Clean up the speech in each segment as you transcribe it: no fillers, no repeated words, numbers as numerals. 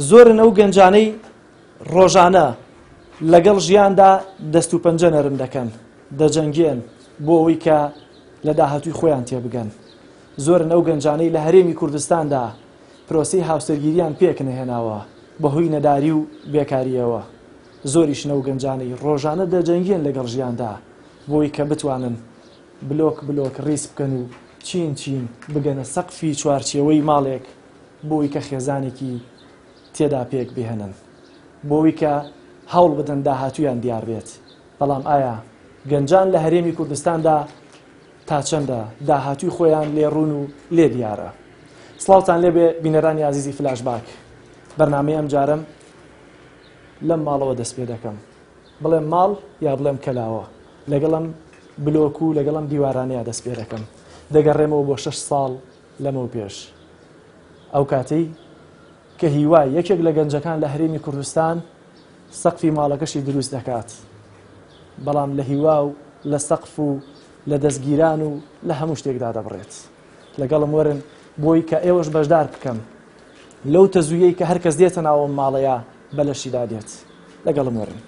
زۆرن ئەو گەنجانەی ڕۆژانە لەگەڵ ژیاندا دەست و پەنجە نەرم دەکەن، دەجەنگێن بۆ ئەوەی کە لە داهاتووی خۆیان تێبگەن. زۆرن ئەو گەنجانەی لە هەرێمی کوردستاندا پرۆسەی هاوسەرگیریان پێک نەهێناوە بەهۆی نەداری و بێکاریەوە. زۆریشنە ئەو گەنجانەی ڕۆژانە دەجەنگێن لەگەڵ ژیاندا بۆی کە بتوانن بلۆک بلۆک ڕیس بکەن و چین چین بگەنە سەقفی چوارچێوەی ماڵێک بۆی کە خێزانێکی تێدا پێک بهێنن، بۆی کە هەوڵ بدەن داهاتویان دیار بێت. بەڵام ئایا گەنجان لە هەرێمی کوردستاندا تا چەندە داهاتوی خۆیان لێڕون و لێ دیارە؟ سڵاوتان لێبێ بینەرانی عزیزی فلاشباک. بەرنامەی ئەم جارم لەم ماڵەوە دەست پێ دەکەم، بڵێم ماڵ یا بڵێم کەلاوە، لەگەڵم بلۆک و لەگەڵم دیوارانەیە دەست پێ دەکەم. دەگەڕێمەوە بۆ 6 ساڵ لەمەوە پێش، ئەو کاتەی کە هیوای یەکێک لە گەنجەکان لە هەرێمی کوردستان سەقفی ماڵەکەشی دروست دەکات، بەڵام لە هیوا و لە سەقف و لە دەستگیران و لە هەموو شتێکدا دەبڕێت. لەگەڵم وەرن بۆی کە ئێوەش بەشدار بکەم لەو تەزویەی کە هەرکەس دێتە ناوەم ماڵەیە بەلەشیدا دێت. لەگەڵم وەرن.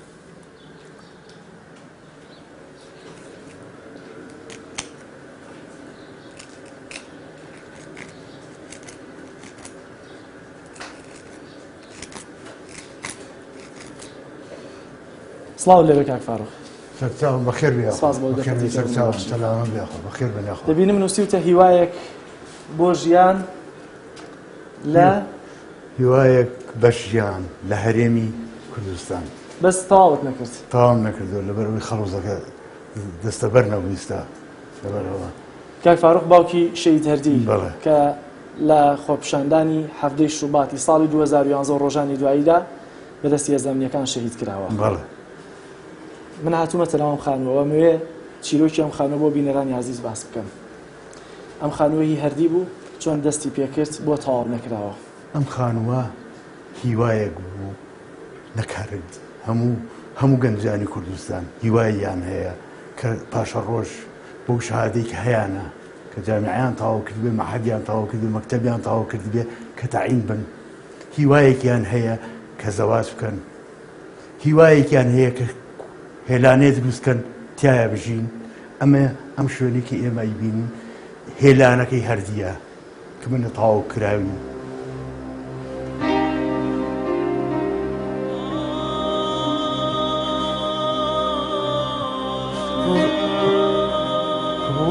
سڵاو لێبێ کاک فاروق. سەرچاوم بەخێر بێ. سپاس بۆ بەخێر سەرچاوم سەلامە بێ بەخێر بێ. دەبینم نووسیوتە هیوایەک بۆ ژیان لە هیوایەک بە ژیان لە هەرێمی کوردستان. بەس تەواوت نەکرد. تەواو نەکردەوە لەبەرەوەی خەڵوزەکە دەستەبەر نەبوویستە لەبەرەوە. کاک فاروق باوکی شەهید هەردی بەڵێ کە لە خۆپیشاندانی هەفتەی شوباتی ساڵی 2011 ڕۆژانی دواییدا بەدەستی هێزانەکان شەهید کراوە. بەڵێ من هاتوومەتە ناو ئەم خانووەوە موێ چیرۆکی ئەم خانووە بۆ بینەرانی عزیز باس بکەم. ئەم خانووەی هەردی بوو چۆن دەستی پێکرد بۆ تەواو نەکراوە. ئەم خانووە هیوایەک بوو نەکارد هەموو گەنجانی کوردستان هیواییان هەیە کە پاشە ڕۆژ بۆ شەهادەی کە هەیەە کە جامیعیان تەواو کرد بێ، مەحەدیان تەواو کرد بێ، مەکتەبیان تەواو کرد بێ کە تەعین بن. هیوایەکیان هەیە کە زەواج بکەن، هیوایەکیان هەیە کە هێلانێ دروستکەن تایە بژین. ئەم شوێنێکی ئێمە بینین هێلانەکەی هەردیە کە منە تەواو کراوی.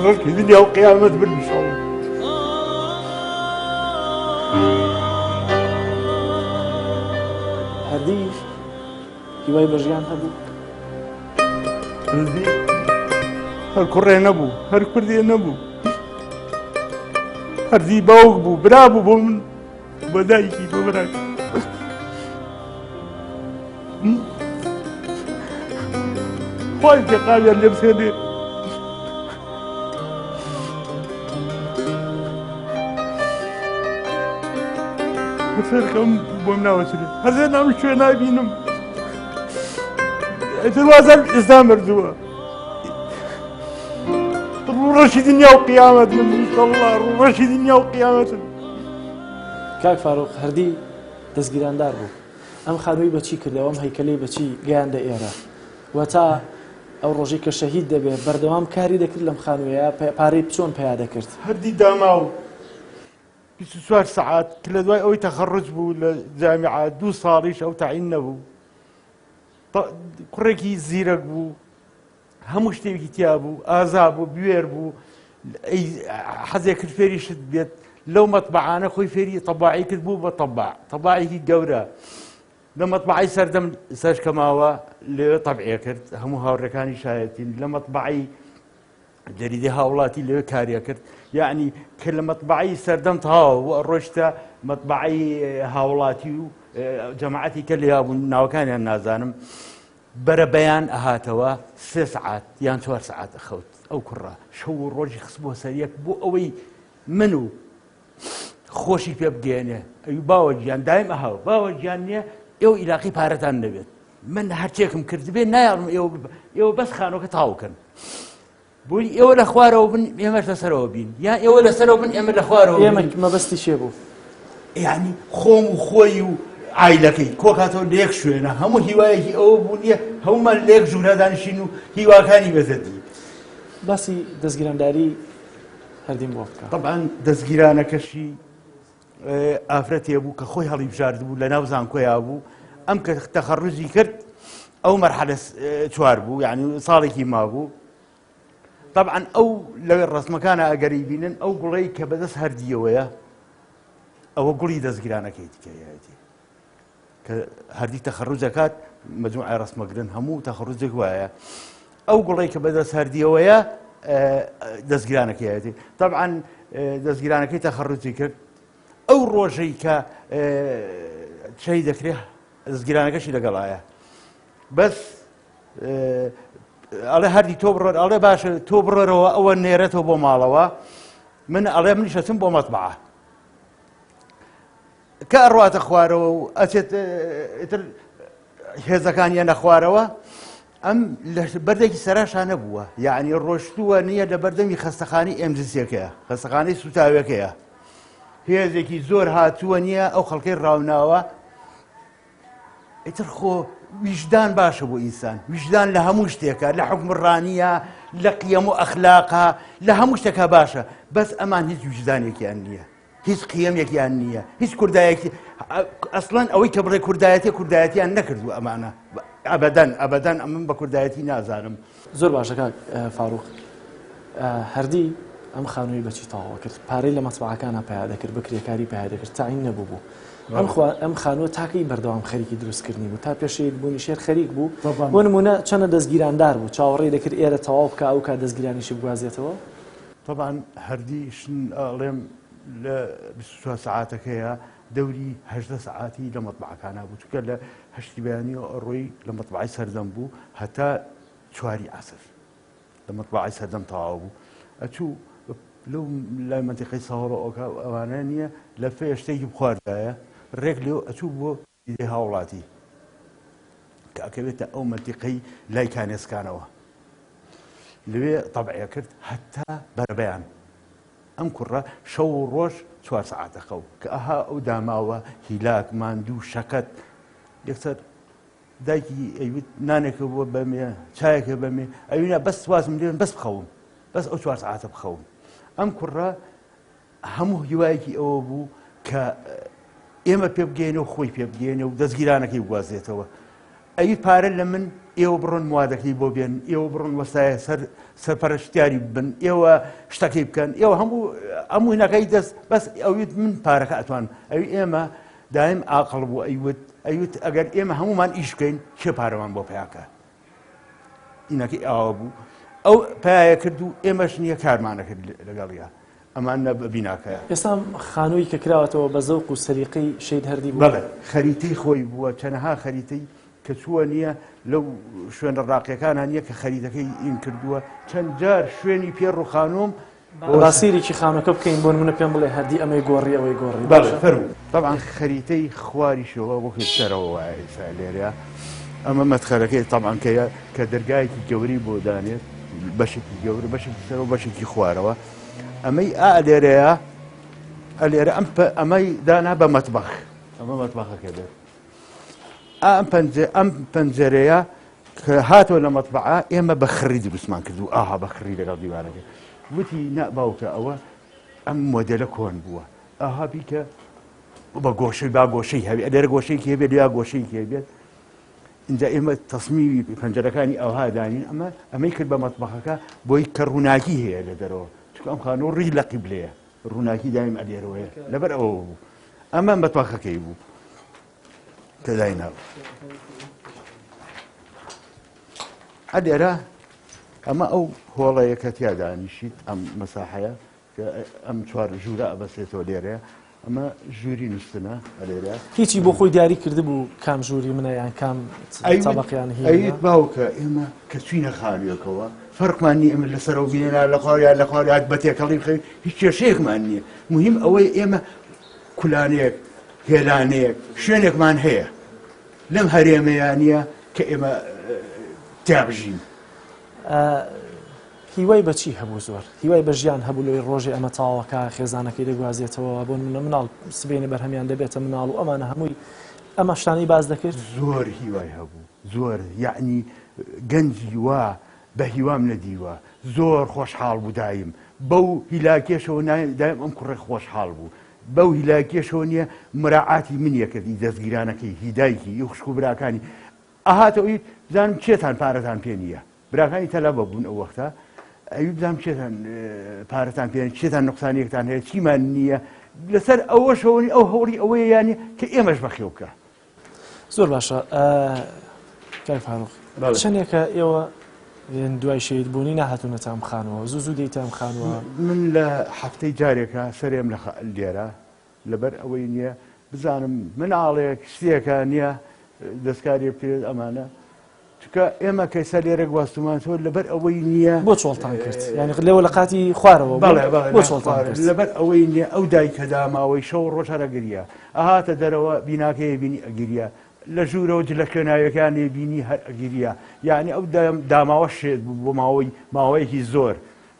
ڕۆژی دنیا و قیامەت بن ئینشاڵڵا. هەردی هیوای بە ژیان هەبوو. هەردی هەر کوڕێ نەبوو، هەر کوردێ نەبوو. هەردی باوک بوو، برا بوو بۆ من، بۆ دایکی بۆ براک. خۆی پێقاویان لێ بسێنێ. بەسەرکەم بۆم ناوەچێت هەرزێ نام شوێ نابینم. دروازەم ئێستا مردووە. ڕۆژی دنیا و قیامەت من ئینشاڵڵا ڕۆژی دنیا و قیامەتم. کاک فاروق هەردی دەستگیراندار بوو. ئەم خانووی بەچی کردەوە، ئەم هەیکەلەی بەچی گەیاندە ئێرە و تا ئەو ڕۆژەی کە شەهید دەبێت بەردەوام کاری دەکرد لەم خانوویە، پارەی چۆن پیا دەکرد؟ هەردی داماو 24 ساعات کە لە دوای ئەوەی تەخەڕج بوو لە جامیعە 2 ساڵیش ئەو تەعین نەبوو. کوڕێکی زیرەک بوو، هەموو شتێکی تیا بوو، ئازا بوو، بوێر بوو، حەزێک کرد فێری شت بێت. لەو مەتبەعانە خۆی فێری تەباعی کرد بوو بە تەباعێکی گەورە. لە مەتبەعی سەردەم سەرشکەماوە لێوێ تەبعێ کرد، هەموو هاوڕێکانی شایەتین. لە مەتبەعی جەریدەی هاوڵاتی لەوێ کاریە کرد، یعنی کە لە مەتبەعی سەردەم تەواو ڕۆیشتە مەتبەعی هاوڵاتی و جەماعەتی کە لێیا بوون ناوەکانیان نازانم، بەرەبەیان ئەهاتەوە 3 ساعات یان 4 ساعات ئەخەوت. ئەو کوڕە شەو و ڕۆژی خست بۆ سەریەک بۆ ئەوەی من و خۆشی پێ بگەێنێ. ئەوی باوە گیان دایم ئەهاو باوە گیان نییە ئێوە ئیلاقی پارەتان نەبێت. من هەرچێکم کرد بێ نایڵم ئێوە بەس خانۆکە تاوکەن بۆی ئێوە لە خوارەوە بن ئێمەش لەسەرەوە بین، یان ئێوە لەسەرەوە بن ئێمە لە خوارەوە. ئێمە مەبەستی شێ بوو، یعنی خۆم و خۆی و عیلەکەی کۆکاتەوە لێک شوێنە هەموو هیوایەکی ئەوە بوو نییە هەمومان لێک ژوورە دانیشین و هیواکانی بەزەدی باسی دەستگیرانداری هەردیم بۆ بکە. طبعا دەستگیرانەکەشی ئافرەتێ بوو کە خۆی هەڵی بژارد بوو لە ناو زانکۆیا بوو ئەم کە تەخەڕوجی کرد ئەو مەرحەلە چوار بوو یعنی ساڵێکی مابوو طبعا ئەو لە ڕسمەکانە ئەگەری بینن ئەو گوڵەی کە بەدەست هەردیەوەیە ئەوە گوڵی دەستگیرانەکەی تکایەتی کە هەردی تەخەڕوجەکات مەجموعە ڕسمەگرن هەموو تەخەڕوجێک وایە ئەو گوڵەی کە بەدەست هەردیەوەیە دەستگیرانەکەیەتی طبعا دەستگیرانەکەی تەخەڕوجی کرد ئەو ڕۆژەی کە چی دەکرێت دەستگیرانەکەشی لەگەڵایە بەس ئەڵێ هەردی تۆ بڕۆ ئەڵێ باشە تۆ بڕۆرەوە ئەوە نێرێتەوە بۆ ماڵەوە من ئەڵێ منیش ئەچم بۆ مەتبەعە کە ئەڕواتە خوارەوە و ئەچێت هێزەکانیە نەخوارەوە ئەم لە بەردێکی سەراشان نەبووە یعنی ڕۆشتووە نییە لە بەردەمی خەستەخانەی ئەمجسیەکەیە خەستەخانەی سوتاوەکەیە هێزێکی زۆر هاتووە نییە ئەو خەڵکەی ڕاوناوە ئیتر خۆ ویژدان باشە بۆ ئینسان ویژدان لە هەموو شتێکە لە حکمڕانیە لە قیەم و ئەخلاقا لە هەموو شتێکە باشە بەس ئەمان هیچ ویژدانێکیان نییە هیچ قیەمێکیان نییە هیچ کوردایەکی ئەسڵەن ئەوەی کە بڕێ کوردایەتیان نەکردو ئەمانە ئەبەدەن ئەمن بە کوردایەتی نازانم زۆر باشەکە فاروق هەردی ئەم خانووی بەچی تاوا کرد پارەی لە مەتبەعەکانە پیاده کرد بە کرێکاری پیاده کرد تاین نەبوو بوو ئەم خانووە تاکەی بەردەوام خەریکی دروستکردنی بوو تا پێشەیەک بوونی شێر خەریک بوو بۆ نمونە چەندە دەستگیراندار بوو چاوەڕێی دەکرد ئێرە تەواو بکە ئەو کات دەستگیرانیشی بگوازێتەوە طبعا هەردی ئەڵێم لە 24 ساعاتەکەیە دەوری 18 ساعاتی لە مەتبەعەکانە بوو چونکە لە هەشتی بەیانی ڕۆی لە مەتبەعەی سەردەم بوو هەتا 4 عەسر لە مەتبەعەی سەردەم تەواو بوو ئەچوو لەو لای منتیقەی ساوەڕە ئەوانە نییە لە فێ شتێکی بخواردایە ڕێک لێو ئەچوو بۆ ئیدەی هاوڵاتی کە ئەکەوێتە ئەو منتیقەی لای کانێسکانەوە لەوێ تەبعیە کرد هەتا بەربەیان ئەم کوڕە شەو و ڕۆژ 4 ساعاتەکە و کە ئەها ئەو داماوە هیلاک ماندوو شەکەت یەکسەر دایکی ئەیوت نانێکە بۆ بەمێ چایەکە بەمێ ئەوینە بەس وازم لێن بەس بخەوم بەس ئەو 4 ساعاتە بخەوم ئەم کوڕە هەموو هیوایەکی ئەوە بوو کە ئێمە پێ بگەینە و خۆی پێ بگەینە و دەستگیرانەکەی بگوازێتەوە ئەوی پارە لە من ئێوە بڕۆن موادەکەی بۆ بێن ئێوە بڕۆن وەسایە سەرپەرشتیاری بن ئێوە شتەکەی بکەن ئێوە هەموو هینەکەی دەست بەس ئەویت من پارەکە ئەتوان ئەوی ئێمە دایم ئاقڵ بوو ئەیوت ئەگەر ئێمە هەمومان ئیش بکەین چێ پارەمان بۆ پیاکە ئینەکەی ئاوا بوو ئەو پایە کرد و ئێمەش نییە کارمانەکرد لەگەڵیا ئەمان بیناکەیە ئێستا خانووی کە کراوەتەوە بە زەوق و سەریقەی شەید هەردی بوو بەڵێ خەریتەی خۆی بووە چەنەها خەریتەی کە چووە نییە لەو شوێنە ڕاقیەکانە نییە کە خەریتەکەی ئین کردووە چەند جار شوێنی پێڕ و خانۆم باسیرێکی خانەکە بکەین بۆ نمونە پێم بڵێ هەردی ئەمەی گۆڕی ئەوەی گۆڕی بەڵێ فەرموو طبعا خەریتەی خواریشەوە وەکو سەرەوە وایە لێرە ئەمە مەدخەلەکەی طبعا کە دەرگایەکی گەوری بۆ دانێت بەشێکی گەورە بەشێکی سەرەوە بەشێکی خوارەوە ئەمەی لێرەیە لێرە ئەمەی دانا بە مەتبەخ ئەمە مەتبەخەکە دێت ئەم پەنجەرەیە کە هاتووە لە مەتبەعە ئێمە بە خڕی دروستمان کردو ئاها بە خڕی لەگەڵ دیوارەکە وتی باوکە ئەوە ئەم مۆدێلە کۆن بووە ئاها بیکە بە گۆشەی با گۆشەی هەبێت لێرە گۆشەیەکی هەبێت یا گۆشەیەکی هەبێت اینجا ئێمە تەسمیمی پەنجەرەکانی ئەوها دانین ئەمەی کرد بە مەتبەخەکە بۆی کە ڕووناکی هەیە لە دەرەوە چونکە ئەم خانوو ڕی لە قیبلەیە ڕووناکی دایم ئەلێرەوەیە لەبەر ئەوە بوو ئەمە مەتبەخەکەی بوو کە دایناو ئەلێرە ئەمە ئەو هۆڵەیە کە تیا دانیشیت ئەم مەساحەیە کە ئەم 4 ژوورە ئەبەسێتەوە لێرەیە ئەمە ژووری نووسنە ئەلێرە هیچی بۆ خۆی دیاری کرده بوو کام ژووری منە یان کام تەبەقیان هەیە ئەیت باوکە ئێمە کە چوینە خانوویەکەوە فەرقمان نییە ئێمە لەسەرەوە بینێنا لە خواریا لە خوارات بە تێکەڵی بخەوین هیچ کێشەیەکمان نییە مهم ئەوەی ئێمە کولانەیەک هێلانەیەک شوێنێکمان هەیە لەم هەرێمەیانە کە ئێمە تیابژین هیوای بەچی هەبوو زۆر هیوای بە ژیان هەبوو لەوەی ڕۆژێ ئەمە تاوەکە خێزانەکەی دەگوازێتەوە بۆ مناڵ سبێنێ بەرهەمیان دەبێتە مناڵ و ئەمانە هەمووی ئەمە شتانی باز دەکرد زۆر هیوای هەبوو زۆر یعنی گەنجی وا بە هیوام نەدیوە زۆر خۆشحاڵ بوو دایم بەو هیلاکێشەوە دایم ئەم کوڕێ خۆشحاڵ بوو بەو هیلاکێشەوە نییە مراعاتی منیە کردی دەستگیرانەکەی هیدایکی ئەو خوشک و براکانی ئاهاتەوەی بزانم چێتان پارەتان پێ نییە براکانی تەلا بەبوون ئەو وەختە ئەوی بزانم چێتان پارەتان پێ چێتان نقصانیەکتان هەیە چیمان نییە لەسەر ئەوەشەوەنی ئەو هەوڵی ئەوەیە یانی کە ئێمەش بەخێو بکە زۆر باشە کای فاروق چەندێکە ئێوە دوای شەید بوونی ناهاتوونەتان بخانەوە زوو دەیتان بخانەوە من لە هەفتەی جارێکە سەرێم لە لێرە لەبەر ئەوەی نییە بزانم مناڵێک شتێکە نییە دەستکاری بکرێت ئەمانە چکە ئێمە کەیسە لێرە گواستومان تۆ لەبەر ئەوەی نییە بۆ چۆڵتان کرد یعنی لێوە لە قاتی خوارەوە بۆ چۆڵتان کرد لەبەر ئەوەی نییە ئەو دایکە داماوەی شەو ڕۆژ هەرە گریە ئاهاتە دەرەوە بیناکەیە بینی ئەگیریە لە ژوورەوە لە خوێناویەکانی بینی هەر ئەگیریە یعنی ئەو داماوە شێت بوو بۆ ماوەیەکی زۆر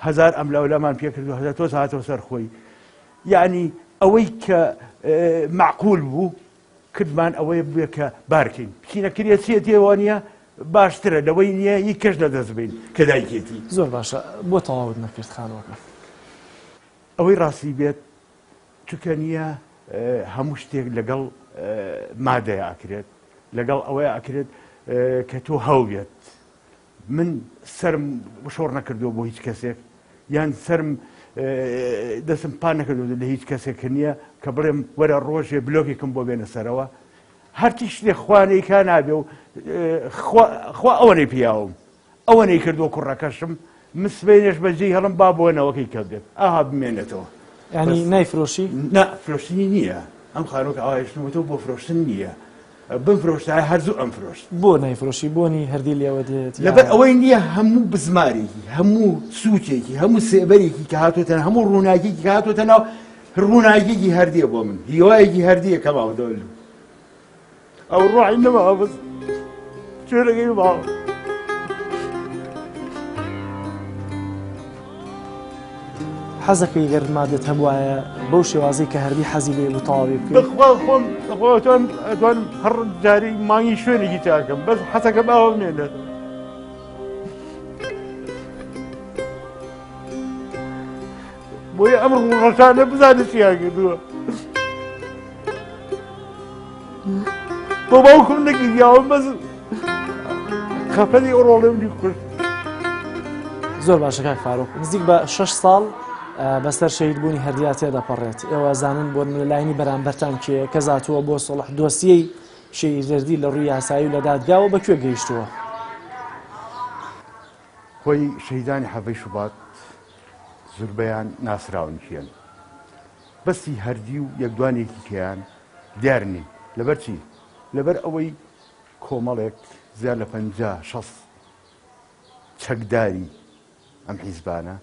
هەزار ئەم لەولامان پێکردو هەزار تۆ هاتەوە سەر خۆی یعنی ئەوەی کە معقول بوو کردمان ئەوەیە بووە کە بارکەین بچینەکرێت چێتێوە نیە باشترە لەوەی نییە هی کەش دەدەست بین کە دایکێتی زۆر باشە بۆ تەواوت نەکرد خانەوەکە ئەوەی ڕاستی بێت چکە نییە هەموو شتێک لەگەڵ مادەیە ئاکرێت لەگەڵ ئەوەیە ئاکرێت کە تۆ هەوێت من سرم شۆڕ نەکردووە بۆ هیچ کەسێک یان سرم دەستم پا نەکردو لە هیچ کەسێک نییە کە بڵێم وەرە ڕۆژێ بلۆکێکم بۆ بێنە سەرەوە هەرچی شتێک خوانەی کا نابێ و خوا ئەوەنەی پیاوم ئەوەنەی کردووە کوڕەکەشم مسبێنێش بەجێی هەڵم با بۆنەوەکەی کردێت ئاها بمێنێتەوە ینی نایفرۆشی نا فرۆشتنی نییە ئەم خانۆکە ئاوایشتمەوە بۆ فرۆشتن نییە بمفرۆشتای هەرزوو ئەم فرۆشت بۆ نایفرۆشی بۆنی هەردی لێوە دێت لەبەر ئەوەی نییە هەموو بزمارێکی هەموو سوچێکی هەموو سێبەرێکی کە هاتوۆتە هەموو ڕووناکیێکی کە هاتوۆتە ناو ڕووناکیێکی هەردیە بۆ من هیوایەکی هەردیە کەماوە دەول ئەو ڕۆحی نەماوە بەس چێرەکەی باوە حەزەکەی گەر مادەت هەبوایە بەو شێوازەی کە هەردی حەزی لێ بوو تەواوی بکەیت بخوا خۆم ئەتوانم هەر جاری مانگی شوێنێکی چاکەم بەس حەسەکە باوە بمێنێت بۆیە ئەم ڕوونەکانە بزانێت چیان کردووە بۆ باوکم نەگریاوە بەس خەفەتی ئۆڕۆڵێ منی کورد زۆر باشە کاک فاروق نزیک بە 6 ساڵ بەسەر شەید بوونی هەردیا تێدەپەڕێت ئێوە زانن بۆ لەلاینی بەرامبەرتان کێ کە زاتووە بۆ سڵح دۆسیەی شەیدەردی لە ڕووی یاسایی و لە دادگاوە بەکوێ گەیشتووە خۆی شەیدانی حەڤەی شوبات زوربەیان ناسراون کێن بەستی هەردی و یەکدوانێکی کەیان دیارنی لەبەر چی لەبەر ئەوەی کۆمەڵێک زیاد لە 50-60 چەکداری ئەم حیزبانە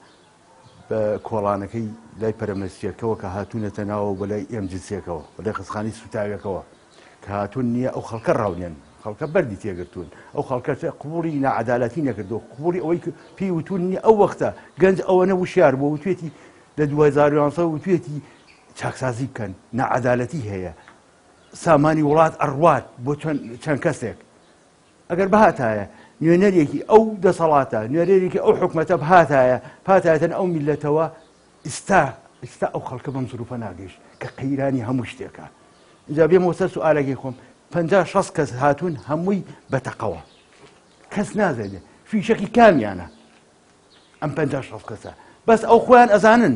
بە کۆڵانەکەی لای پەرەمەستیەکەوە کە هاتوونەتە ناوە بەلای ئێم جنسیەکەەوە بەلای قسخانی سوتاوەکەوە کە هاتوون نییە ئەو خەڵکە ڕاونێن خەڵکە بەردی تێگرتوون ئەو خەڵکە قبوڵی نەعەدالەتی نەکردو قبوڵی ئەوەی پێی وتون نیە ئەو وەختە گەنج ئەوەنە وشیار بۆ وتوێتی لە 2011 وتوێتی چاکسازی بکەن نەعەدالەتی هەیە سامانی وڵات ئەڕوات بۆ چەند کەسێک ئەگەر بەهاتایە نوێنەرێکی ئەو دەسەڵاتە نوێنەرێکی ئەو حکومەتە بهاتایە پاتایەتەن ئەو میلەتەوە ئستا ئەو خەڵکە بەم زروفە ناگەیشت کە قەیرانی هەموو شتێکە اینجا بێمەوە سەر سوئالێکی خۆم 50-60 کەس هاتوون هەمووی بەتەقەوە کەس نازێنێ فیشەکی کامیانە ئەم 50-60 کەسە بەس ئەو خۆیان ئەزانن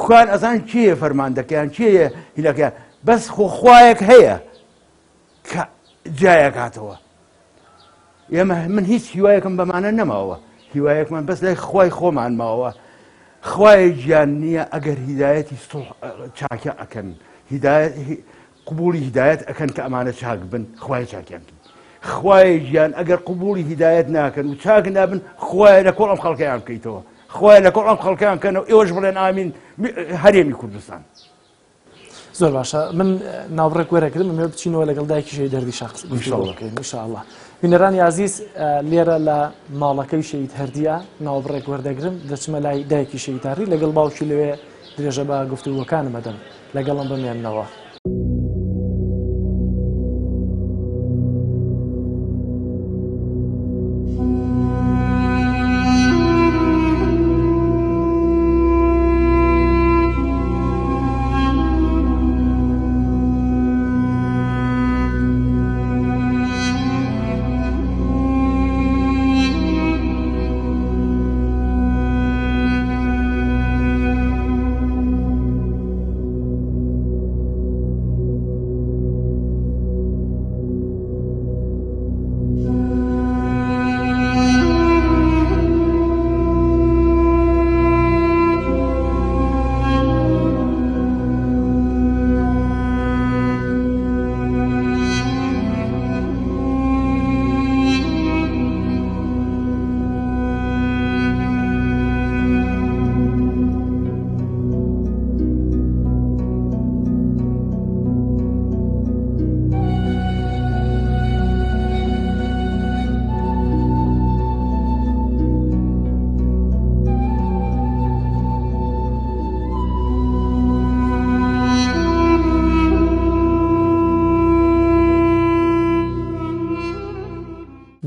خوان ئەزان کێیە فەرماندەکەیان کێیە هیلەکەیان بەس خوایەک هەیە کە جایەکاتەوە ئێمە من هیچ هیوایەکم بەمانە نەماوە هیوایەکمان بەس لای خوای خۆمان ماوە خوای گیان نییە ئەگەر هیدایەتی چاکە ئەکەن قبولی هیدایەت ئەکەن کە ئەمانە چاک بن خوای چاکیان خوای گیان ئەگەر قبولی هیدایەت ناکەن و چاک نابن خوای لە کۆڵ ئەم خەڵکەیان بکەیتەوە خوای لە کۆڵ ئەم خەڵکەیان کەنەوە ئێوەش بڵێن ئامین هەرێمی کوردستان زۆر باشە من ناوڕێک وەرەگرم ئەمێ بچینەوە لەگەڵ دایکی شەیدەردی شەخص بکەین ئینشاءالله بینەرانی عزیز لێرە لە ماڵەکەی شەید هەردیە ناوبڕێک وەردەگرم دەچمە لای دایکی شەیداری لەگەڵ باوکی لەوێ درێژە بە گفتوگۆکانم ئەدەم لەگەڵم بمێننەوە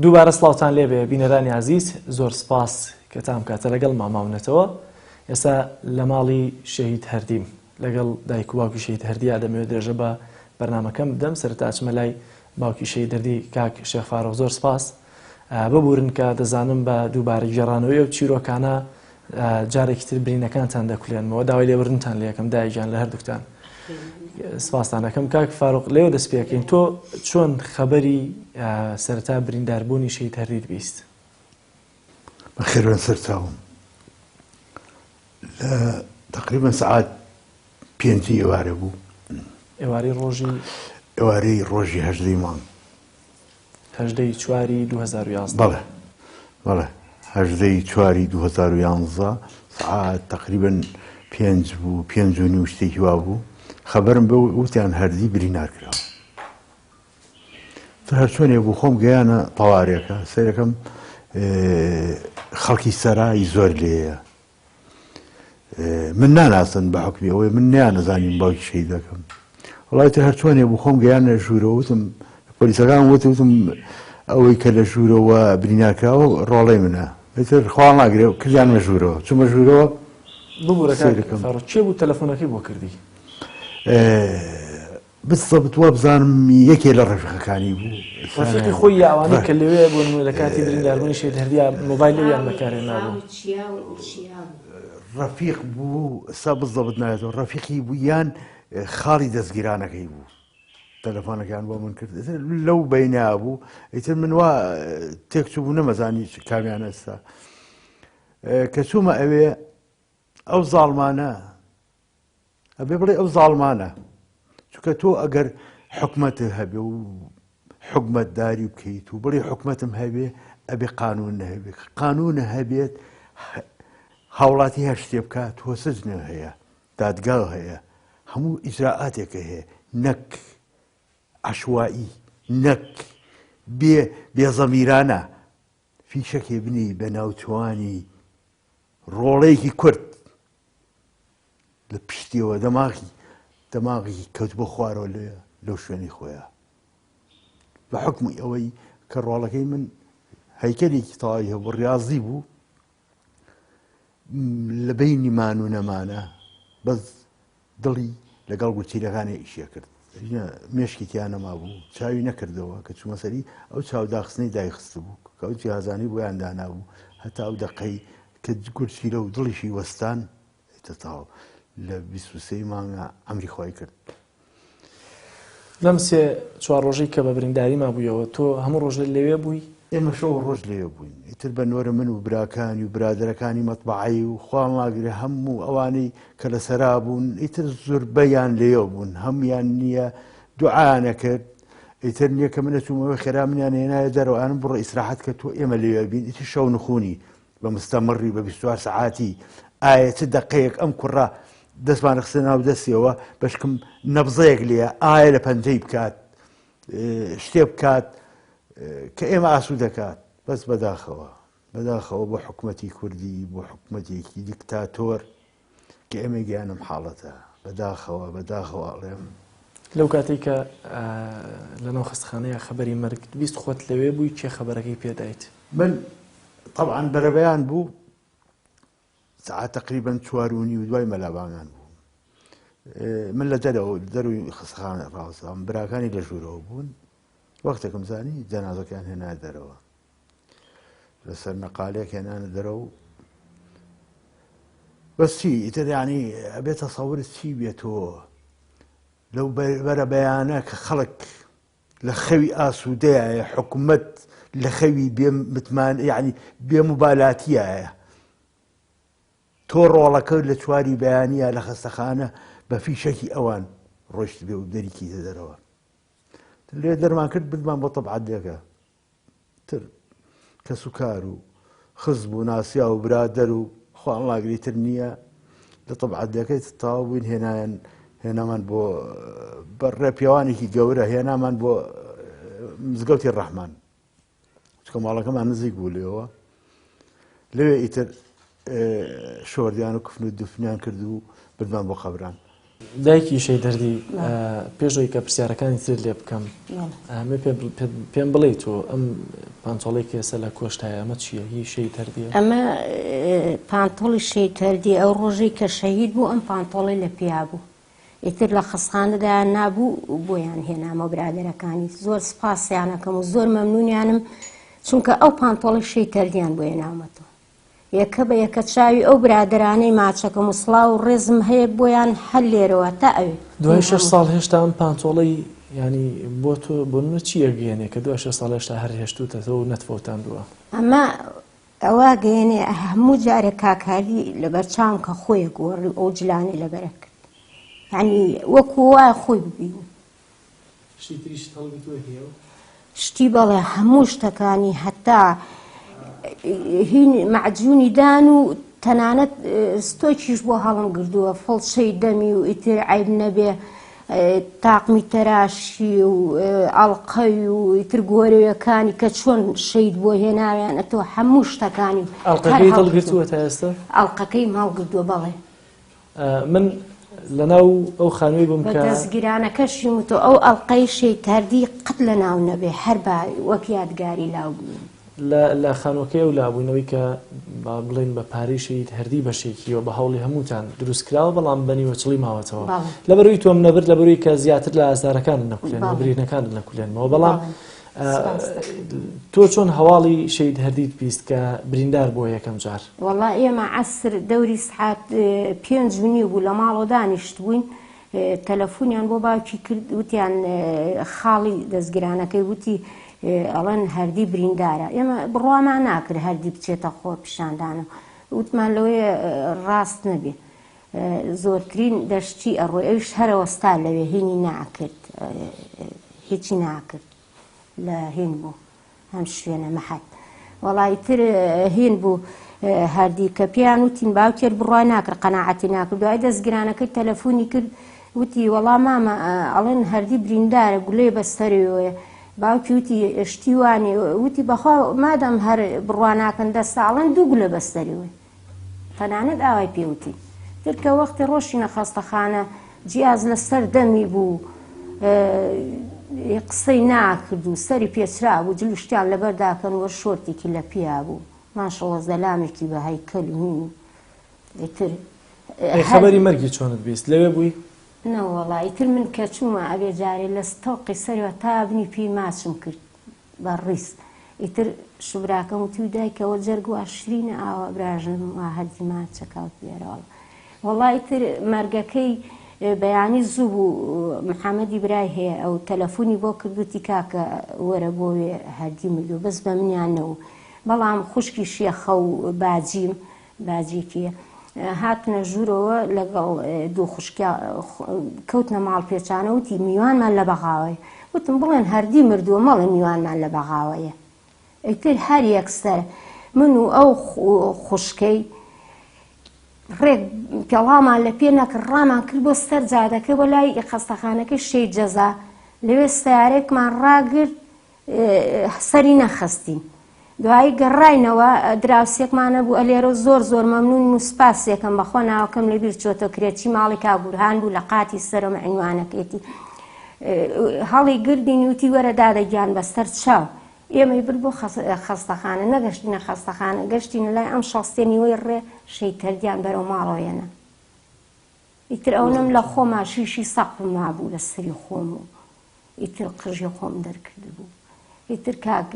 دووبارە سڵاوتان لێبێ بینەرانی عزیز، زۆر سپاس کە تام کاتە لەگەڵ ماماونەتەوە. ئێستا لە ماڵی شەهید هەردیم لەگەڵ دایک و باوکی شەهید هەردیە دەمەوێت درێژە بە بەرنامەکەم بدەم. سەرەتا چمە لای باوکی شەهید هەردی کاک شێخ فاروق. زۆر سپاس ببورن کە دەزانم بە دووبارە گێڕانەوەی و چیرۆکانە جارێکی تر برینەکانتان دەکولێنمەوە، داوای لێبڕنتان لێ یەکەم دایکیان لە هەردووکتان. سپاسانەکەم. کاک فاروق لێوە دەست پێکەین، تۆ چۆن خەبەری سەرەتا برینداربوونی شەهید هەردیت بیست؟ بەخێربێن سەرچاوم. لە تقریبا سعات 5 ئێوارە بوو، ئێوارەی ڕۆژی 18 مانگ 18/4/2011. بەڵێ 18/4/2011 سعات تقریبا 5 بوو، 5:30 شتێکی وا بوو. خەبەرم بە وتیان هەردی برینار کراوە. هەر چۆنێ بوو خۆم گەیانە تەوارێکە سەرەکەم خەڵکی سەرای زۆر لێیە. من ناناسن بە حکمی ئەوەی من نەیانەزانین باوکی شەهید دەکەم. وڵای تر هەر چۆنێ بوو خۆم گەیانە ژوورەوە، وتم پۆلیسەکان وتم ئەوەی کە لە ژوورەوە برینار کراوە ڕۆڵەی منە، ئیتر خۆڵ ناگرێ کردیانمە ژوورەوە. چوومە ژوورەوە. چێ بوو تەلەفۆنەکەی بۆ کردی؟ بستەبت وە بزانم یەکێ لە ڕەفیقەکانی بوو. ڕەفیقی خۆی ئەوانەی کە لەوێ بوون لە کاتی برینداربوونی شەهید هەردیە مۆبایل لەویان بەکارهێنا نابوو. ڕەفیق بوو، سا بزەبت نایێتەوە، ڕەفیقی بوو یان خاڵی دەستگیرانەکەی بوو. تەلەفۆنەکان بۆ من کرد لەو بەینیا بوو. ئیتر من وا تێکچوو بوو نەمەزانی کامیان ئێستا کە چوومە ئەوێ ئەو زاڵمانە ئەبێ بڵێ ئەو زاڵمانە، چونکە تۆ ئەگەر حکومەتت هەبێ و حکومەتداری بکەیت و بڵێ حکومەتم هەبێ ئەبێ قانون هەبێ، قانونە هەبێت هاوڵاتی هەر شتێ بکات. تۆ سجنە هەیە، دادگا هەیە، هەموو ئیجراعاتێکە هەیە، نەک عەشوایی، نەک بێزەمیرانە. فیشەکێ بنی بە ناوچوانی ڕۆڵەیەکی کورد لە پشتیەوە دەماغی کەوت بۆ خوارەوە لەو شوێنی خۆیان بە حکمی ئەوەی کە ڕۆڵەکەی من هەیکەلێکی تەواوی هەبوو، ڕاضی بوو لە بەینی مان و نەمانە، بەس دڵی لەگەڵ گوچیلەکانی ئیشە کرد. مێشکی تیان نەما بوو، چاوی نەکردەوە کە چوومە سەری ئەو چاوداخستنەی دایخست بوو کە ئەو جیازانی بۆیان دانا بوو. هەتا ئەو دەقەی کە گورچیلە و دڵیشی وەستان تەواو لە 23 مانگە ئەمری خۆی کرد. لەم 3-4 ڕۆژەی کە بە برینداری مابوویەوە تۆ هەموو ڕۆژ لەوێ بووی؟ ئێمە شەو ڕۆژ لێوە بووین. ئیتر بە نۆرە من و براکانی و برادەرەکانی مەتبەعەی و خوا ناگرێ هەموو ئەوانەی کە لە سەرا بوون ئیتر زۆربەیان لێوە بوون، هەمویان نییە دوعایانە کرد. ئیتر نییە کە منە چوومەوە خێرا منیان هێنایە دەرەوە ئەم بڕۆ ئیسراحەت کە تۆ ئێمە لێوە بین. ئیتر شەو نخوونی بە مستەمڕی بە 24 سەعاتی ئایا چ دەقەیەک ئەم کوڕە دەستمان خستە ناو دەستیەوە بەشکم نەبزەیەک لێە ئایا لە پەنجەی بکات شتێ بکات کە ئێمە ئاسوود دەکات. بەس بەداخەوە بۆ حکومەتی کوردی، بۆ حکومەتێکی دیکتاتۆر کە ئێمە گیانم حاڵەتە بەداخەوە ئەڵێم. لەو کاتێک کە لەناو خستخانەیە خەبەری مەرگ بیست خۆت لەوێ بووی، چێ خەبەرەکەی پێدایت؟ من طبعا بەرەبەیان بوو ساعات تقریبا 4:30 و دوای مەلابانان بوو. من لە دەروی خستخانە ڕاوەستام، براکانی لە ژوورەوە بوون. وەختێکم زانی جەنازەکەیان هێنا دەرەوە، لەسەر مەقالەیەک هێنانە دەرەوە. بەس چی ئیتر یانی ئەبێت تەسەوورت چی بێتەوە لەو بەرەبەیانە کە خەڵک لە خەوی ئاسوودەیە، حکومەت لە خەوی بێمتمان یعنی بێموبالاتیایە. تۆ ڕۆڵەکە لە چواری بەیانیە لە خەستەخانە بە فیشەکی ئەوان ڕۆشت بێ و دەریکیتە دەرەوە. لێ دەرمان کرد بردمان بۆ تەبعەتەکە تر کە سوکار و خزب و ناسیا و برادەر و خوان لاگریتر نییە. لە تەبعەتەکەی تەواو بووین، هێنامان بۆ بەڕێ پیاوانێکی گەورە، هێنامان بۆ مزگەوتی ڕەحمان، چکە ماڵەکەمان نزیک بوو لێەوە. لەوێ ئیتر شۆردیان و کفن و دفنیان کرد و بردمان بۆ قەبران. دایکی شەی دەردی پێشەوەی کە پرسیارەکانی تر لێ بکەم پێم بڵێ تۆ ئەم پانتۆڵی کێسە لە کۆشتایە ئەمە چییە؟ هی شەی دەردیە؟ ئەمە پانتۆڵی شەی دەردی ئەو ڕۆژەی کە شەهید بوو ئەم پانتۆڵی لە پیا بوو. ئیتر لە خستخانەدا نابوو بۆیان هێنامە برادەرەکانی. زۆر سپاسیانەکەم و زۆر مەمنونیانم چونکە ئەو پانتۆڵی شەی دەردیان بۆ هێنامەتەوە. یەکە بە یەکە چاوی ئەو برادرانەی ماچەکە مسڵا و ڕێزم هەیە بۆیان هەل لێرەوە تا ئەوێ. دوای 6 ساڵ هێشتا ئەم پانتۆڵی ینی بۆ تۆ بۆ منە چی ئەگەێنێ کە دوای 6 ساڵ هێشتا هەر هێشتوتەوە و نەتفەوتاندووە؟ ئەمە ئەوە گەێنێ هەموو جارێک کاکاری لەبەر چاوم کە خۆیە گۆڕی ئەو جلانی لەبەرە کرد. یعنی وەکو وایە خۆی ببینی. شتی بەڵێ هەموو شتەکانی هەتا هین معجونی دان و تەنانەت ستۆکیش بۆ هەڵم گردووە فڵچەی دەمی و ئیتر عیب نەبێ تاقمی تەراشی و ئەڵقەی و ئیتر گۆرەوەکانی کە چۆن شەید بۆ هێناویان ئەتۆ هەموو شتەکانی. ئەڵقەکەی هەڵگرتووە تا ئێستا؟ ئەڵقەکەی هەڵگرتووە بەڵێ. من لەناو ئەو خانووی بووم کە دەستگیرانەکەشی وتۆ ئەو ئەڵقەی شەی دەردی قەت لە ناو نەبێ هەر وەک یادگاری لاو بوو. لە خانووەکەی و لابووینەوەی کە بڵێن بە پارەی شەید هەردی بەشێکیەوە بە هەوڵی هەمووتان دروستکراوە بەڵام بەنیوەچڵی ماوەتەوە لەبەرەوەی تۆم نەبرد لەبەرەوەی کە زیاتر لە ئازارەکان نەکولێن برینەکان نەکولێنەوە بەڵام تۆ چۆن هەواڵی شەید هەردیت بیست کە بریندار بۆ یەکەم جار؟ وەڵا ئێمە عەسر دەوری سعات 5:30 بوو لە ماڵەوە دانیشت بووین تەلەفۆنیان بۆ باوکی کرد وتیان خاڵی دەستگیرانەکەی وتی ئەڵەن هەردی بریندارە. ئێمە بڕوامان ناکرد هەردی بچێتە خۆ پیشاندانە وتمان لەوەیە ڕاست نەبێ زۆرترین دەشتی ئەڕۆی ئەویش هەرەوەستا لەوێ هینی ناکرد هیچی ناکرد لە هین بوو هەم شوێنە مەحەد. وەڵای تر هین بوو هەردی کە پێیان وتین باوکێر بڕوای ناکرد قەناعەتی ناکرد. دوای دەستگیرانەکەی تەلەفۆنی کرد وتی وەڵا مامە ئەڵێن هەردی بریندارە گولەی بەستەرەوەیە. باوکی وتی شتی وانێ وتی بەخوا مادەم هەر بڕواناکەن دەستاڵەن دوو گولە بەستەریوێ تەنانەت ئاوای پێوتی. ترکە وەختی ڕۆشتینە خەستەخانە جیاز لەسەر دەمی بوو قسەی ناکرد و سەری پێچرا بوو جلوشتیان لەبەرداکەن وە شۆرتێکی لە پیا بوو ماشەڵڵا زەلامێکی بە هەیکەل و ئیتر خەبەری مەرگی چۆنت بیست لەوێ بووی؟ نەوەڵا ئیتر من کە چوومە ئەبێ جارێ لە ستۆقی سەرەوە تا بنی پێی ماچم کرد بە ڕیس. ئیتر شوبراکەم وتی دایکەوە جەرگ وا شرینە ئاوە براژم وا هەرزی ماچەکەوت بێرەوەڵ. وەڵا ئیتر مەرگەکەی بەیانی زوو بوو محەممەدی برای هەیە ئەو تەلەفۆنی بۆ کردوتی کاکە وەرە بۆوێ هەردی مردو بەس بە منیانەوە. بەڵام خوشکی شێخە و باجیم باجێکیە هاتنە ژوورەوە لەگەڵ دوو خوشکیا کەوتنە ماڵ پێچانە وتی میوانمان لە بەغاوەیە. وتم بڵێن هەردی مردووە مەڵێ میوانمان لە بەغاوەیە. ئیتر هەر یەکسەر من و ئەو خوشکەی ڕێک پێڵامان لە پێ نەکرد ڕامان کرد بۆ سەر جادەکە بۆ لای خەستەخانەکە شەید جەزا لەوێ سیارێکمان ڕاگرت سەری نەخستین. دوایی گەڕاینەوە دراوسێکمانە بوو ئەلێرە زۆر زۆر مەمنون و سپاسێکم بەخۆ ناوەکەم لەبیر چۆتە کرێتی ماڵی کابورهان بوو لە قاتی سەرم عنوانەکەیەتی هەڵی گردین وتی وەرە دادەگیان بەسەر چاو. ئێمەی بر بۆ خەستەخانە نەگەشتینە خەستەخانە گەشتینە لای ئەم شەستێنیوەی ڕێ شەید هەردیان بەرەو ماڵەوەیەنە. ئیتر ئەوەم لە خۆما شیشی سەقم مابوو لە سەری خۆم و ئیتر قژی خۆم دەرکرد بوو. ئیتر کاک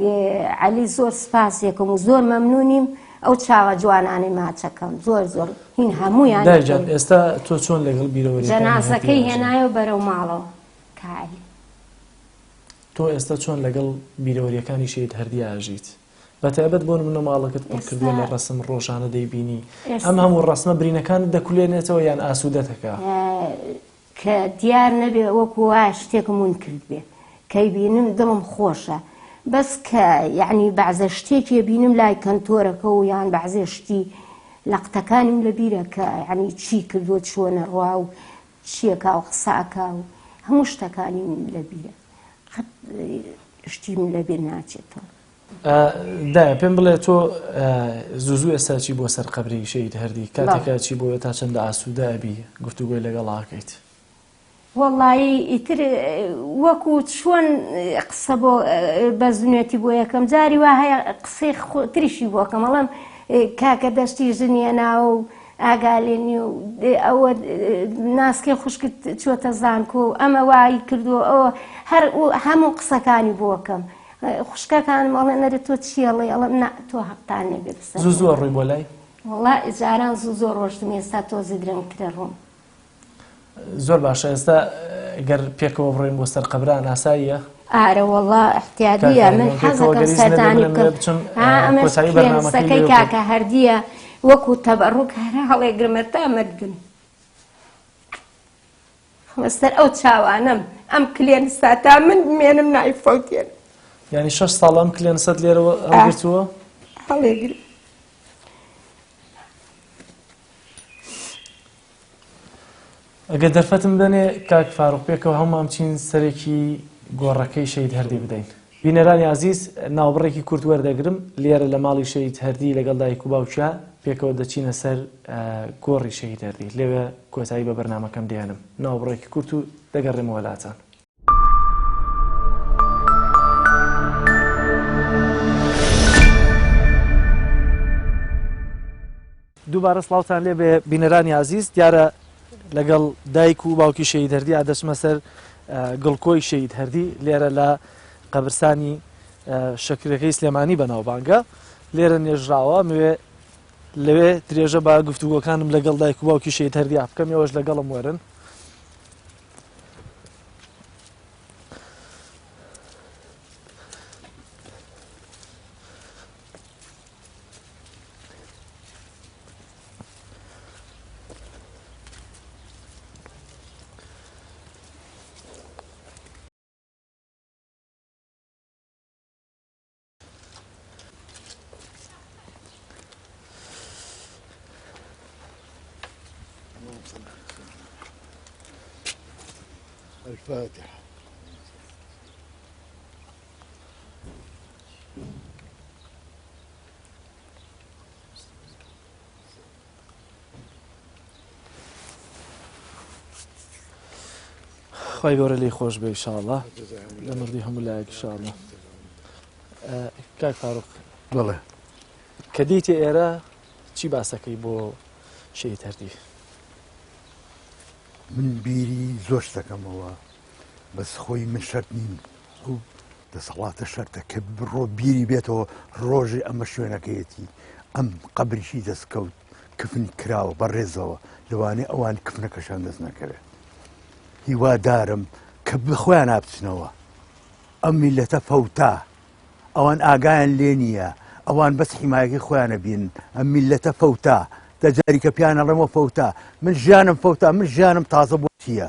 عەلی زۆر سپاسێکم و زۆر مەمنونیم ئەو چاوە جوانانەی ماچەکەم زۆر زۆر هین هەموویان. دایجان ئێستا تۆ چۆن لەگەڵ بیرەوەریەکانی جەنازەکەی هێنایەوە بەرەو ماڵەوە کالی. تۆ ئێستا چۆن لەگەڵ بیرەوەریەکانی شەید هەردی ئاژیت؟ بەتایبەت بۆ منە ماڵەکەت پڕ کردووە لە ڕەسم ڕۆژانە دەیبینی ئەم هەموو ڕەسمە برینەکانت دەکولێنێتەوە یان ئاسوودەتەکە؟ کە دیار نەبێ وەکو وایە شتێکم ون کرد بێ کەی بینم دڵم خۆشە بەس کە یعنی بەعزە شتێکی بینم لای کەنتۆرەکە و یان بەعزێ شتی لە قوتەکانیم لەبیرە کە یعنی چی کردووە چۆنە ڕوا و چیەکا و قسەکا و هەموو شتەکانیم لەبیرە شتیم لەبیر ناچێتەوە. دایە پێم بڵێ تۆ زوو ئێستا چی بۆ سەر قەبری شەید هەردی کاتێکە چی بۆ تا چەندە ئاسوودە ئەبی گفتوگوۆی لەگەڵ ئاکەیت؟ وڵی ئیتر وەکو چۆن قسە بۆ بەزنێتی بۆ یەکەم جاری وا هەیە قسەی تریشی بۆکەم ئەڵم کاکە دەشتی ژنیە ناو و ئاگالێنی و ئەوە ناسکێ خوشکت چۆتە زانکۆ و ئەمە وای کردووە ئەوە هەموو قسەکانی بۆکەم خوشکەکانم ئەڵێ نەرە تۆ چیەڵێ ئەڵم تۆ هەقتان نەبێت زوو ڕووی بۆ لای وڵا جاران زۆر ڕۆشتم ئێستا تۆزی درەنگ کرە ڕووم زۆر باشە ئێستا گەر پێکەوە بڕێن بۆ سەر قەبران ئاساییە ئارە وەڵا احتیاطیە من حەزەکەم سەردانی بکەم ئەمەش کێنسەکەی کاکە هەردیە وەکو تەبەڕووک هەرە هەڵێگرمە تا مردن خمەستەر ئەو چاوانم ئەم کلێنستا تا من بمێنم نایفەوتێن یعنی 6 ساڵ ئەم کلێنسەت لێرەوە ئەگرتووە هەڵێگر ئەگەر دەرفەتم بنێ کاک فاروق پێکەوە هەمومان بچین سەرێکی گۆڕەکەی شەید هەردی بدەین بینەرانی عزیز ناوبڕێکی کورت وەردەگرم لێرە لە ماڵی شەید هەردی لەگەڵ دایک و باوکە پێکەوە دەچینە سەر گۆڕی شەید هەردی لێوە کۆتایی بە بەرنامەکەم دێنم ناوبڕێکی کورت و دەگەڕێمەوە وڵاتان دووبارە سڵاوتان لێ بێ بینەرانی عزیز دیارە لەگەڵ دایک و باوکی شەید هەردی ئادەچمە سەر گڵکۆی شەید هەردی لێرە لە قەبرستانی شەکرەکەی سلێمانی بەناوبانگە لێرە نێژراوە لەوێ درێژە بە گفتوگۆکانم لەگەڵ دایک و باوکی شەید هەردی بکەم ئێوەش لەگەڵم وەرن الفاتحة خی گەورە لی خۆش بێ ئینشاءڵڵا لە مردی هەموو لایەک ئینشاءڵڵا کاک فاروق بەڵێ کە دیتێ ئێرە چی باسەکەی بۆ شەید هەردی من بیری زۆر دەکەمەوە بەس خۆی من شەرت نیم ئەو دەسەڵاتە شەرتە کە بڕۆ بیری بێتەوە ڕۆژی ئەمە شوێنەکەیەتی ئەم قەبریشی دەستکەوت کفن کراوە بەڕێزەوە لەوانێ ئەوان کفنەکەشان دەست نەکەوێت هیوادارم کە بخۆیان نابچنەوە ئەم میلەتە فەوتا ئەوان ئاگایان لێ نییە ئەوان بەس حیمایەکەی خۆیانە بین ئەم میلەتە فەوتا دەجاری کە پیانە ڕێمە فەوتا من ژیانم فەوتا من ژیانم تازە بۆ چییە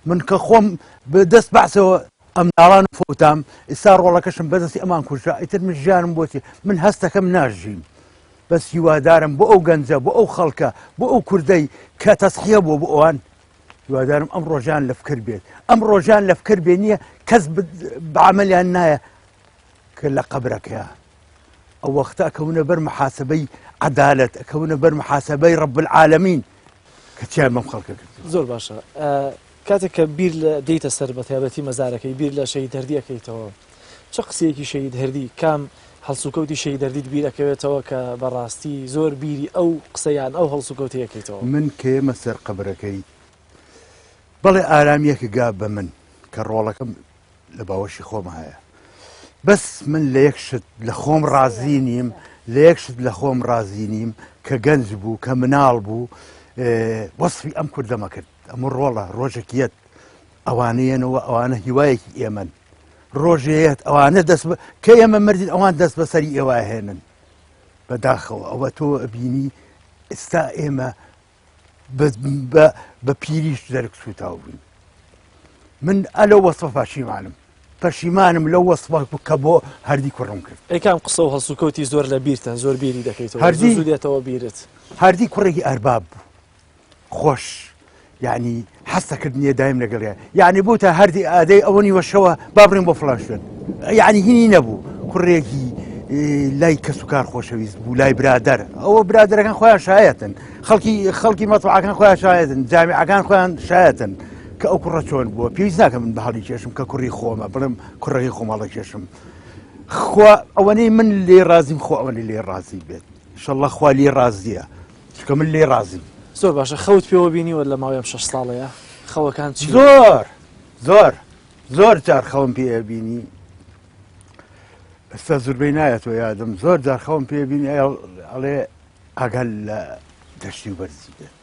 من کە خۆم بەدەست بەعسەوە ئەم ناڵان و فەوتام ئێستا ڕۆڵەکەشم بەدەستی ئەمان کوژرا ئیتر من ژیانم بۆچی من هەستەکەم ناژیم بەس هیوادارم بۆ ئەو گەنجە بۆ ئەو خەڵکە بۆ ئەو کوردەی کە تەسحیە بۆ ئەوان هیوادارم ئەم ڕۆژان لە فکر بێت ئەم ڕۆژان لە فکر بێ نییە کەس بەعمەلیان نایە کە لە قەبرەکەیە ئەو وەختە ئەکەونە بەر محاسبەی عەدالەت ئەکەونە بەر محاسبەی ڕەب العالەمین کە چیان بەم خەڵکە کرد زۆر باشە کاتێک کە بیر لە دەیتە سەر بە تایبەتی مەزارەکەی بیر لە شەید هەردی ئەکەیتەوە چه قسەیەکی شەید هەردی کام هەڵسوکەوتی شەید هەردیت بیر ئەکەوێتەوە کە بەڕاستی زۆر بیری ئەو قسەیان ئەو هەڵسوکەوتی ئەەکەیتەوە من کە ئێمە سەر قەبرەکەی بەڵێ ئارامیەکە گا بە من کە ڕۆڵەکەم لە باوەشی خۆم هەیە بەس من لە یەک شت لە خۆم ڕازی نیم لە یەک شت لە خۆم ڕازی نیم کە گەنج بوو کە مناڵ بوو وەسفی ئەم کوردەمە کرد ئەمە ڕۆڵە ڕۆژێکیەت ئەوانەیەنەوە ئەوانە هیوایەکی ئێمەن ڕۆژەیەت ئەوانە دەست کە ئێمە مردین ئەوان دەست بەسەری ئێوە هێنن بەداخەوە ئەوە تۆ ئەبینی ئێستا ئێمە بە پیریش دەرەکسوتاو بووین من ئەلە وەسفە پەشیمانم لەو وەسفە کە بۆ هەردی کوڕم کرد ئەیکام قسە و هەڵسوکەوتی زۆر لە بیرتە زۆر بیری دەکەیتەوە زوو دێتەوە بیرت هەردی کوڕێکی ئەرباب بوو خۆش یعنی حەستەکردنیە دایم لەگەڵیان یعنی بوو تا هەردی ئادەی ئەوە نیوەشەوە با بڕێن بۆ فڵان شوێن یعنی هینی نەبوو کوڕێکی لای کەس و کار خۆشەویست بوو لای برادەر ئەوە برادەرەکان خۆیان شایەتن خەڵکی مەتبعەکان خۆیان شایەتن جامیعەکان خۆیان شایەتن کە ئەو کوڕە چۆن بووە پێویست ناکە من بە هەڵی کێشم کە کوڕی خۆمە بڵێم کوڕەکەی خۆم هەڵە کێشم خوا ئەوەنەی من لێ رازیم خۆ ئەوەنەی لێ رازی بێت ئینشەڵڵا خوا لێ رازیە چکە من لێ رازیم زۆر باشە خەوت پێوە بینیوە لە ماوەی 6 ساڵەیە خەوەکان چی زۆر جار خەوم پێ بینی ئێستا زوربەی نایەتەوە یادم زۆر جار خەوم پێ بینی ئەڵێ ئاگەل لە دەشتی و بەرزی بێت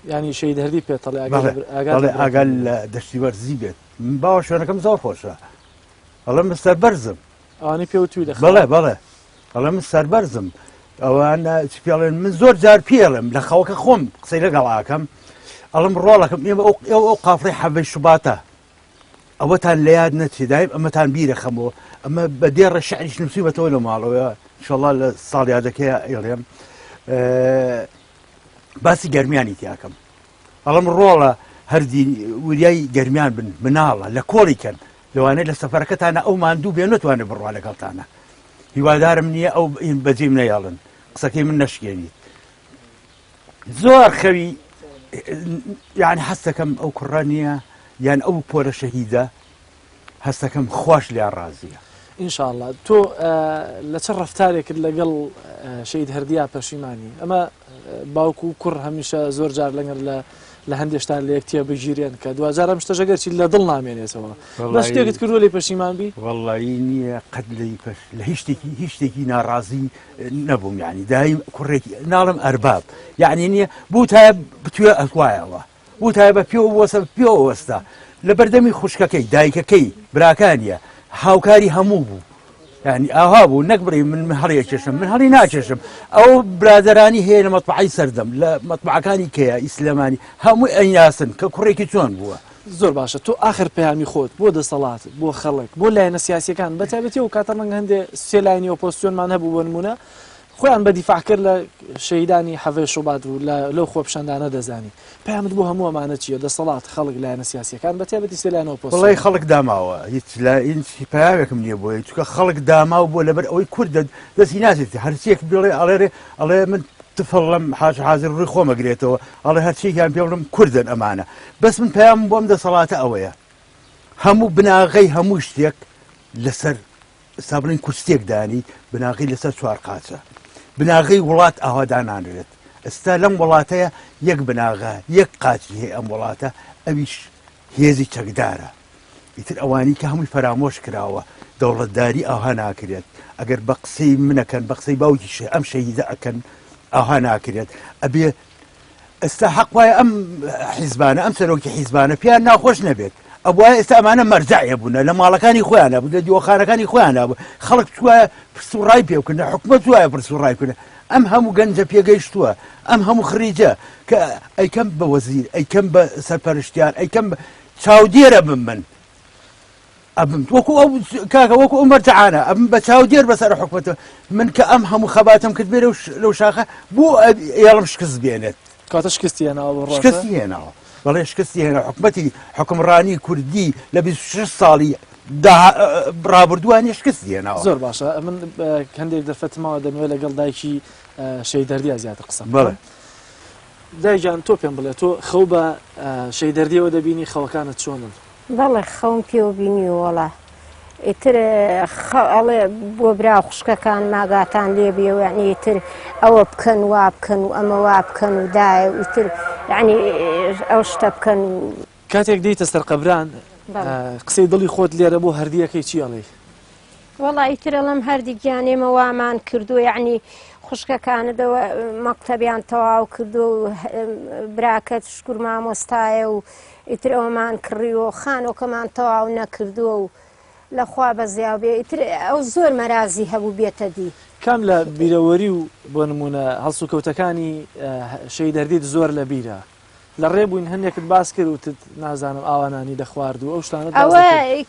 ینی شەید هەردی پێتەڵێ ئاگەل لە دەشتی وەرزی بێت باوە شوێنەکەم زۆر خۆشە ئەڵێ من سەربەرزم ئەوانەی پێوتوی لە بەڵێ ئەڵێ من سەربەرزم ئەوانە چ پێڵێن من زۆر جار پێڵم لە خەوەکە خۆم قسەی لەگەڵاکەم ئەڵم ڕۆڵەکەم ئێوە ئەو قافڕی حەڤەی شوباتە ئەوەتان لە یاد نەچێ دایم ئەمەتان بیرە خەمەوە ئەمە بە دێڕە شعریش نووسیبەتەوە لە ماڵەوە انشاءالله لە ساڵ یادەکەی ئێڵێم باسی گەرمیانی تیاکەم ئەڵم ڕۆڵە هەردی وریای گەرمیان بن مناڵە لە کۆڵیکەن لەوانەیە لە سەفەرەکەتانە ئەو ماندوو بێ نتوانێت بڕوا لەگەڵتانە هیوادارم نییە ئەو بەجێم نەیاڵن قسەکەی من نەشکێنیت زۆر خەوی یعنی هەستەکەم ئەو کوڕە نییە یان ئەو پۆرە شەهیدە هەستەکەم خوش لیان ڕازیە ئینشاءڵڵا تۆ لە چه ڕەفتارێکت لەگەڵ شەید هەردیا پەشیمانی ئەمە باوکو و کوڕ هەمیشە زۆر جار لەگەڵ لە هەندێشتان لە یەکتیە بگیرێن کە دوجار ئەم شتەژەگەرچی لە دڵ نامێنێتەوە بە شتێکت کردووە لێ پەشیمان بی وەڵڵی نییە قەت لە هیچ شتێکی ناڕازی نەبووم یعنی دایم کوڕێکی ناڵم ئەرباب یعنی نییە بوو بتوێ ئەتوایەوە بوو بە پێ وەسە پێ وەستا لە بەردەمی خوشکەکەی دایکەکەی براکانیە هاوکاری هەموو بوو ینی ئاها بوو نەک بڕی من هەڵی کێشم من هەڵی ناکێشم ئەو برادرانی هەیە لە مەتبعی سەردەم لە مەتبعەکانی کەیە ئیسلەمانی هەموو ئەیناسن کە کوڕێکی چۆن بووە زۆر باشە تۆ آخر پەیامی خۆت بۆ دەسەڵات بۆ خەڵک بۆ لایەنە سیاسیەکان بەتابەتی و کاتە ڕەنگە هەندێ سێ لاینی ئۆپۆزیسیۆنمان هەبوو بۆ نمونە خۆیان بە دیفاع کرد لە شەیدانی حەڤەی شوبات و لەو خۆپشاندانە دەزانی پەیامت بۆ هەموو ئەمانە چییە دەسەڵات خەڵک لایەنە سیاسیەکان بەتابەتی سێ لاینە ئۆپۆزیسیۆن وڵی خەڵک داماوە هیچ پەیامێکم نییە بۆی چونکە خەڵک داماو بۆ لەبەر ئەوەی کورد دەستی ناچێت هەرچیەک بڵێ ئەڵێ من تفڵم حاضر ڕووی خۆمەگرێتەوە ئەڵێ هەرچیەکیان پێ بڵم کوردن ئەمانە بەس من پەیام بۆم دەسەڵاتە ئەوەیە هەموو بناغەی هەموو شتێک لەسەر سابڵین کورسێک دانی بناغی لەسەر چوار قاچە بناغی وڵات ئاوادانانرێت ئێستا لەم وڵاتەیە یەک بناغە یەک قاچی هەیە ئەم وڵاتە ئەویش هێزی چەکدارە ئیتر ئەوانی کە هەمووی فەرامۆش کراوە دەوڵەتداری ئاها ناکرێت ئەگەر بە قسەی منەکەن بە قسەی باوکی ئەم شەهیدە ئەکەن ئاها ناکرێت ئەبێ ئێستا حەق وایە ئەم حیزبانە ئەم سەرۆکی حیزبانە پێیان ناخۆش نەبێت ئەوە ئێستا ئەمانە مەرجعیە بوونە لە ماڵەکانی خۆیان نەبوو لە دیوەخانەکانی خۆیان نبوو خەڵک توایە پرسوڕای پێ بکردن حکومەت وایە پرسوڕای بکردن ئەم هەموو گەنجە پێگەیشتووە ئەم هەموو خریجە کە ئەیکەم بە وەزیر ئەیکەم بە سەرپەرشتیان ئەیکەم چاودێرە بم من ئەبم وەکو ئەو کاکە وەکو ئەو مەرجعانە ئەبم بە چاودێر بەسەر حکومەتەوە من کە ئەم هەموو خەباتم کرد بێرە لەو شاخە بۆ ئێڵم شکست بێنێت کاتە شکستی هێناوە شکستی هێناوە بەڵێ شکستی هێنا حکومەتی حکمڕانی کوردی لە 26 ساڵی ڕابردووانی شکستی هێناوە زۆر باشە من هەندێک دەرفەتماوە دەمەوێت لەگەڵ دایکی شەید هەردیا زیاتر قسەم بڵێ دایجان تۆ پێم بڵێ تۆ خەو بە شەید هەردیەوە دەبینی خەوەکانت چۆنن بەڵێ خەوم پێوە بینی وەڵا ئیتر ئەڵێ بۆ برا خوشکەکان ماگاتان لێ بێەوە یعنی ئیتر ئەوە بکەن وا بکەن و ئەمە وا بکەن و دایە ئیتر یعنی ئەو شتە بکەن و کاتێک دەیتە سەرقەبران قسەی دڵی خۆت لێرە بۆ هەردیەکەی چی ئەڵێ وەڵا ئیتر ئەڵەم هەردیگیانێمە وامان کردووە یعنی خوشکەکانەوە مەکتەبیان تەواو کردو و براکەت شکر مامۆستایە و ئیتر ئەومان کڕیوە خانۆکەمان تەواو نەکردووە و لەخوا بەزیاو بێ ئیتر ئەو زۆر مەرازی هەبوو بێتە دی کام لە بیرەوەری و بۆ نمونە هەڵسو کەوتەکانی شەید هەردیت زۆر لە بیرە لە ڕێبووین هەندێکت باس کرد وتت نازانم ئاوانانی دەخوارد و ئەو شتانە ئەوە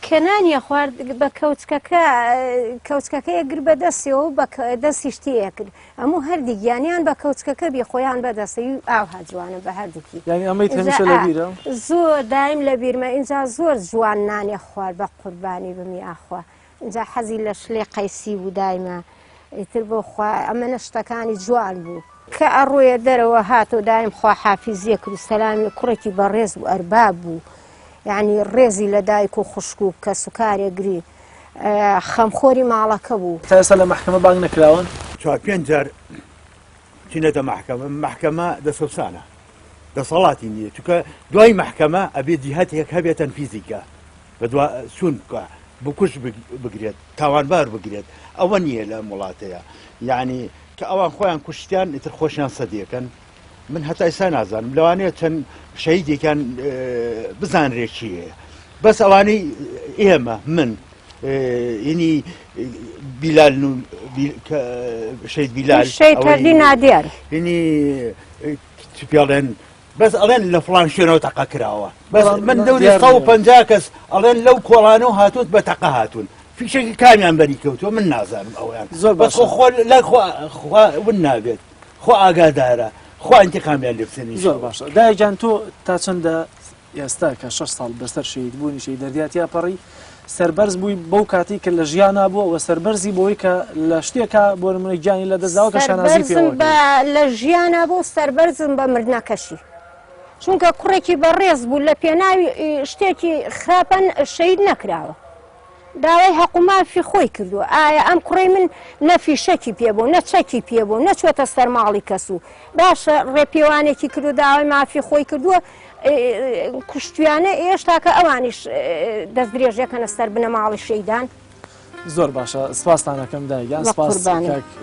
کەنانیە خوارد بە کەوچکەکە گر بەدەستیەوە بە دەستی شتەیە کرد ئەموو هەردیگیانیان بە کەوچکەکە بێ خۆیان بەدەستی ئاها جوانە بە هەردووکی یعنی ئەمەیت هەمیشە لە بیرە زۆر دایم لە بیرمە اینجا زۆر جوان نانێ خوارد بە قوربانی بمی ئاخوا اینجا حەزی لە شلێ قەیسی بوو دایمە ئیتر بۆ خوا ئەمەنە شتەکانی جوان بوو کە ئەڕۆیە دەرەوە هاتۆ دایم خوا حافیزیە کرد و سەلامی کوڕێکی بەڕێز و ئەرباب بوو یعنی ڕێزی لە دایک و خوشک و کە سوکارێگری خەمخۆری ماڵەکە بوو. تا ئێستا لە محکمە بانگ نەکراون؟ چوار پێنج جار چینەتە محکەمە دەسەوسانە دەسەڵاتی نییە چونکە دوای محکەمە ئەبێ جیهاتێک هەبێت تەنفیزیکە بە سون بکە بکوش بگرێت تاوانبار بگرێت ئەوە نییە لە وڵاتەیە یعنی کە ئەوان خۆیان کوشتیان ئیتر خۆشیان سەدیەکەن من هەتا ئێستا نازانم لەوانەیە چەند شەهیدێکیان بزانرێکیە بەس ئەوانەی ئێمە من ینی بیلال شەید بیلال شەیدی نادیار ینی پێڵێن بەس ئەڵێن لە فڵان شوێنەوە تەقە کراوە بەس من دەوری 150 کەس ئەڵێن لەو کۆڵانەوە هاتووت بە تەقە هاتوون فیشێکی کامیان بەری کەوتووە من نازانم ئەویان زۆر بەس خۆ لای ون نابێت خۆ ئاگادارە خۆ ئەنتیقامیان لێ بسێنی. زۆر باشە. دایکجان تۆ تا چەندە ئێستا کە 6 ساڵ بەسەر شەهید بوونی شەید دەردیاتیا پەڕی سەربەرز بووی بەو کاتی کە لە ژیان نابووە و سەربەرزی بۆی کە لە شتێکە بۆ نمونە گیانی لە دەستداوە کە شانازی پێوە لە ژیانە بۆ سەربەرزم بە مردنەکەشی چونکە کوڕێکی بەڕێز بوو لە پێناوی شتێکی خراپەن شەهید نەکراوە داوای حقومافی خۆی کردووە ئایا ئەم کوڕی من نەفیشەکی پێبوو نەچەکی پێبوو نەچوێتە سەرماڵی کەس و باشە ڕێپێوانێکی کردو داوای مافی خۆی کردووە کوشتیانە ئێشتا کە ئەوانیش دەست درێژەکەنە سەر بنە ماڵی شەیدان. زۆر باشە سپاسانەکەم دایگیان سپاس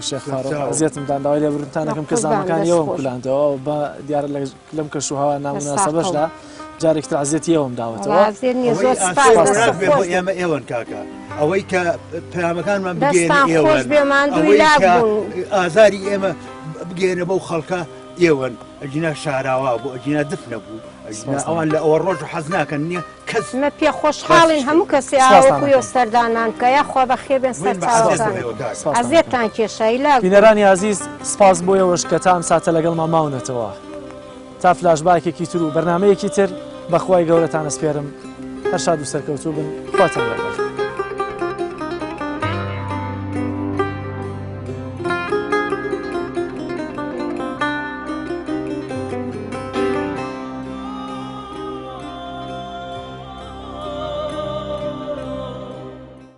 شێخ فاڕۆق ئەزیەتمدان داوای لێبوردنتانەکەم کە زانەکانی ئێوەم کولانتەوە بە دیارە لەم کەشوهاوە ناموناسەبەشدا جارێکتر عزیەتی ئێوەم داوەتەوە ئێمە ئێوەن کاکە ئەوەی کە پەیامەکانمان بگەێنە ئێوەن ئازاری ئێمە بگەێنە بەو خەڵکە ئێوەن ئەجینا شاراوە بوو ئەجینا دف نەبوو ئەوان لە ئەوە ڕۆژ حەز ناکەن نییە کەس مە پێ خۆشحاڵین هەموو کەسی ئاوەکوی و سەردانان کە یا خۆ بەخێ بێن سەر چاوەکان ئەزیێتان کێشایی لا بینەرانی عزیز سپاس بۆیەوەش کە تام ساتە لەگەڵمان ماونەتەوە تا فلاشباکێکی تر و بەرنامەیەکی تر بەخوای گەورەتان ئەسپێرم هەر شاد و سەرکەوتوو بن خواتان لەگەڵ.